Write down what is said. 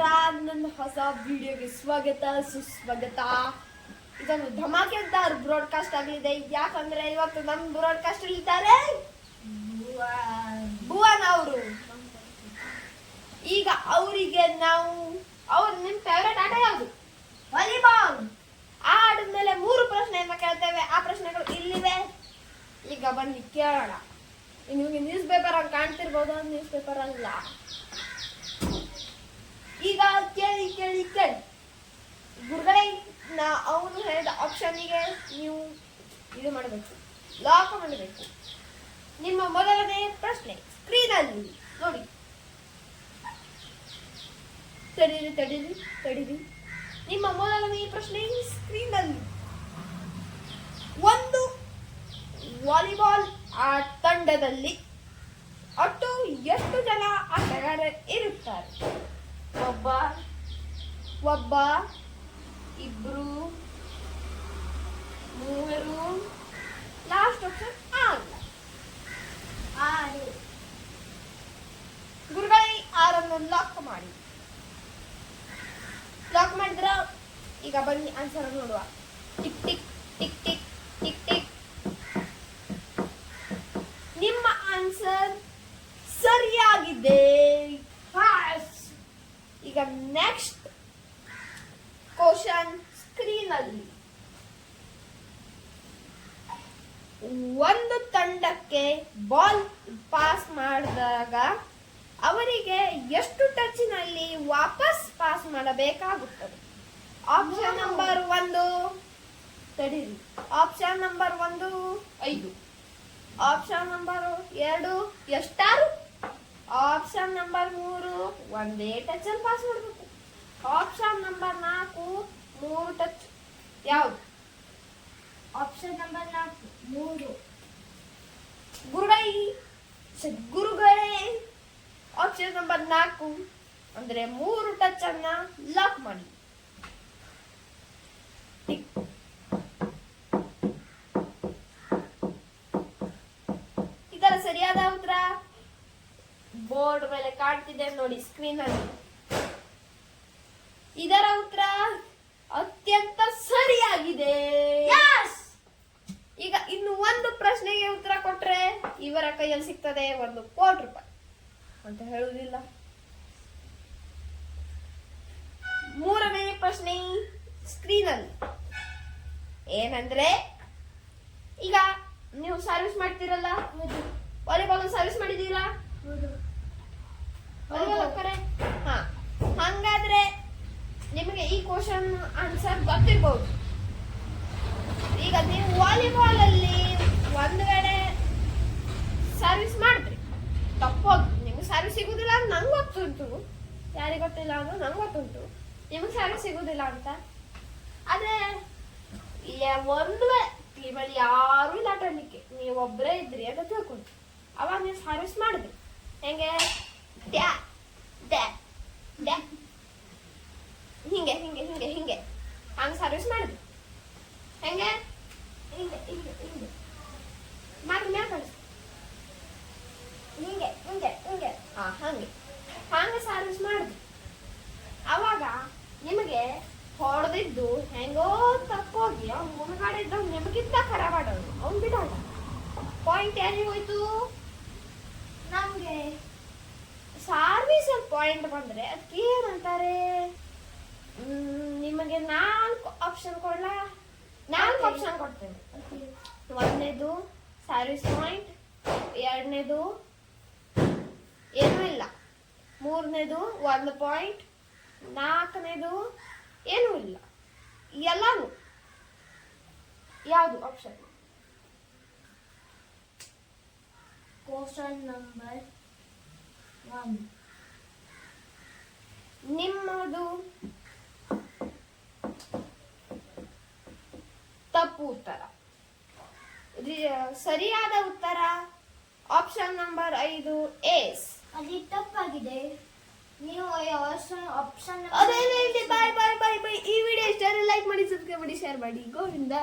ನಮಸ್ಕಾರ, ನನ್ನ ಹೊಸ ವಿಡಿಯೋಗೆ ಸ್ವಾಗತ ಸುಸ್ವಾಗತ. ಇದೊಂದು ಧಮಾಕೆದಾರ್ ಬ್ರಾಡ್ಕಾಸ್ಟ್ ಆಗಲಿದೆ. ಯಾಕಂದ್ರೆ ಇವತ್ತು ನಮ್ಮ ಬ್ರಾಡ್ಕಾಸ್ಟ್ ಇದ್ದಾರೆ ಭುವನ್ ಅವರು. ಈಗ ಅವರಿಗೆ ನಾವು ನಿಮ್ ಫೇವರೇಟ್ ಆಟ ಯಾವುದು? ವಾಲಿಬಾಲ್. ಆ ಆಟದ ಮೇಲೆ 3 ಪ್ರಶ್ನೆಯನ್ನ ಕೇಳ್ತೇವೆ. ಆ ಪ್ರಶ್ನೆಗಳು ಇಲ್ಲಿವೆ, ಈಗ ಬನ್ನಿ ಕೇಳೋಣ. ನಿಮಗೆ ನ್ಯೂಸ್ ಪೇಪರ್ ಅಂತ ಕಾಣ್ತಿರ್ಬೋದು, ನ್ಯೂಸ್ ಪೇಪರ್ ಅಲ್ಲ. ಈಗ ಕೇಳಿ ಕೇಳಿ ಕೇಳಿ ಗುರುಗಳೇ, ಅವನು ಹೇಳಿದ ಆಪ್ಷನ್ನಿಗೆ ನೀವು ಇದು ಮಾಡಬೇಕು, ಲಾಕ್ ಮಾಡಬೇಕು. ನಿಮ್ಮ ಮೊದಲನೇ ಪ್ರಶ್ನೆ ಸ್ಕ್ರೀನಲ್ಲಿ ನೋಡಿ. ತಡೀರಿ ತಡೀರಿ ತಡೀರಿ. ನಿಮ್ಮ ಮೊದಲನೇ ಪ್ರಶ್ನೆ ಸ್ಕ್ರೀನಲ್ಲಿ. ಒಂದು ವಾಲಿಬಾಲ್ ತಂಡದಲ್ಲಿ ಒಟ್ಟು ಎಷ್ಟು ಜನ ಆಟಗಾರ ಇರುತ್ತಾರೆ? ಒಬ್ಬ, ಇಬ್ರು, 3, ಲಾಸ್ಟ್ ಆಪ್ಷನ್ 6. ಗುರುಗಳೇ, 6 ಲಾಕ್ ಮಾಡಿ. ಲಾಕ್ ಮಾಡಿದ್ರ ಈಗ ಬನ್ನಿ ಆನ್ಸರ್ ನೋಡುವ. Tick tick tick tick tick tick. ನಿಮ್ಮ ಆನ್ಸರ್ ಸರಿಯಾಗಿದೆ. ಈಗ ನೆಕ್ಸ್ಟ್ ಕ್ವಶನ್ ಸ್ಕ್ರೀನಲ್ಲಿ. ಒಂದು ತಂಡಕ್ಕೆ ಬಾಲ್ ಪಾಸ್ ಮಾಡಿದಾಗ ಅವರಿಗೆ ಎಷ್ಟು ಟಚ್ನಲ್ಲಿ ವಾಪಸ್ ಪಾಸ್ ಮಾಡಬೇಕಾಗುತ್ತದೆ? ಆಪ್ಷನ್ ನಂಬರ್ 1 ತಡೀರಿ. Option number 1 5. ಆಪ್ಷನ್ ನಂಬರ್ 2 ಎಷ್ಟಾರು? ಆಪ್ಷನ್ ನಂಬರ್ 3 ಒಂದೇ ಟಚ್ ಅಲ್ಲಿ ಪಾಸ್ ಮಾಡಬೇಕು. Option number 4 3 touch. ಯಾವುದು? Option number 4 3. ಗುರುಗಳೇ, ಆಪ್ಷನ್ ನಂಬರ್ 4 ಅಂದ್ರೆ 3 ಟಚ್ ಅನ್ನ ಲಾಕ್ ಮಾಡಿ. ಇದರ ಸರಿಯಾದ ಉತ್ತರ ಬೋರ್ಡ್ ಮೇಲೆ ಕಾಣ್ತಿದೆ ನೋಡಿ, ಸ್ಕ್ರೀನ್ ಅಲ್ಲಿ. ಇದರ ಉತ್ತರ ಅತ್ಯಂತ ಸರಿಯಾಗಿದೆ. ಈಗ ಇನ್ನು ಒಂದು ಪ್ರಶ್ನೆಗೆ ಉತ್ತರ ಕೊಟ್ರೆ ಇವರ ಕೈಯಲ್ಲಿ ಸಿಗ್ತದೆ 1 ಕೋಟಿ ರೂಪಾಯಿ ಅಂತ ಹೇಳುವುದಿಲ್ಲ. 3ನೇ ಪ್ರಶ್ನೆ ಸ್ಕ್ರೀನ್ ಅಲ್ಲಿ ಏನಂದ್ರೆ, ಈಗ ನೀವು ಸರ್ವಿಸ್ ಮಾಡ್ತೀರಲ್ಲ, ವಾಲಿಬಾಲ್ ಸರ್ವಿಸ್ ಮಾಡಿದೀರಾ? ಹಂಗಾದ್ರೆ ನಿಮಗೆ ಈ ಕ್ವಶನ್ ಆನ್ಸರ್ ಗೊತ್ತಿರ್ಬಹುದು. ಈಗ ನೀವು ವಾಲಿಬಾಲ್ ಅಲ್ಲಿ ಒಂದ್ ವೇಳೆ ಸರ್ವಿಸ್ ಮಾಡಿದ್ರಿ, ತಪ್ಪೋದು, ನಿಮ್ಗೆ ಸರ್ವಿಸ್ ಸಿಗುದಿಲ್ಲ ಅಂತ ನಂಗೆ ಗೊತ್ತುಂಟು. ಯಾರಿಗೆ ಗೊತ್ತಿಲ್ಲ ಅಂದ್ರೆ ನಂಗೆ ಗೊತ್ತುಂಟು ನಿಮ್ಗೆ ಸರ್ವಿಸ್ ಸಿಗುದಿಲ್ಲ ಅಂತ. ಆದ್ರೆ ಒಂದು ಟೀಮಲ್ಲಿ ಯಾರು ಇಲ್ಲ ಆಟಾಡ್ಲಿಕ್ಕೆ, ನೀವು ಒಬ್ಬರೇ ಇದ್ರಿ ಅಂತ ತಿಳ್ಕೊಂಡು ಅವಾಗ ನೀವು ಸರ್ವಿಸ್ ಮಾಡಿದ್ರಿ. ಹೆಂಗೆ? ಡ್ಯಾ ಡ್ಯಾ ಡ್ಯಾ ಹಿಂಗೆ ಹಿಂಗೆ ಹಿಂಗೆ ಹಿಂಗೆ ಹಂಗೆ ಸರ್ವಿಸ್ ಮಾಡಿದ್ರಿ. ಹೆಂಗೆ? ಹಿಂಗೆ ಹಿಂಗೆ ಹಿಂಗೆ ಮಾಡಿ ಮ್ಯಾಲ ಕಳಿಸಿ. ಹಿಂಗೆ ಹಿಂಗೆ ಹಿಂಗೆ ಹಂಗೆ ಸರ್ವಿಸ್ ಮಾಡಿದ್ರಿ. ಅವಾಗ ನಿಮಗೆ ಹೊಡೆದಿದ್ದು ಹೆಂಗೋ ತಕ್ಕೋಗಿ ಅವ್ನು ಮುನ್ಗಡೆ ಇದ್ದ ನಿಮಗಿಂತ ಖರಾಬ್ ಆಡೋದು, ಅವ್ನು ಬಿಡೋಣ. ಪಾಯಿಂಟ್ ಯಾರಿಗೆ ಹೋಯ್ತು? ನಮ್ಗೆ. ಸರ್ವಿಸ್ ಅಲ್ಲಿ ಪಾಯಿಂಟ್ ಬಂದ್ರೆ ಅದಕ್ಕೆ ಏನಂತಾರೆ? ನಿಮಗೆ 4 ಆಪ್ಷನ್ ಕೊಡ್ಲಾ? 4 ಆಪ್ಷನ್ ಕೊಡ್ತೇನೆ. 1ನೇದು ಸರ್ವಿಸ್ ಪಾಯಿಂಟ್, 2ನೇದು ಏನೂ ಇಲ್ಲ, 3ನೇದು 1 ಪಾಯಿಂಟ್, 4ನೇದು ಏನೂ ಇಲ್ಲ, ಎಲ್ಲಾನು. ಯಾವುದು ಆಪ್ಷನ್? Question number 1. ನಿಮ್ಮದು ತಪ್ಪು ಉತ್ತರ. ಸರಿಯಾದ ಉತ್ತರ ಆಪ್ಷನ್ ನಂಬರ್ 5 ಏಸ್. ಅಲ್ಲಿ ತಪ್ಪಾಗಿದೆ. ನೀವು ಆಪ್ಷನ್ ಅದೇ ಬಾಯ್ ಬಾಯ್ ಬಾಯ್ ಬಾಯ್. ಈ ವಿಡಿಯೋ ಇಷ್ಟ ಲೈಕ್ ಮಾಡಿ, ಸಬ್ಸ್ಕ್ರೈಬ್ ಮಾಡಿ, ಶೇರ್ ಮಾಡಿ. ಗೋವಿಂದ.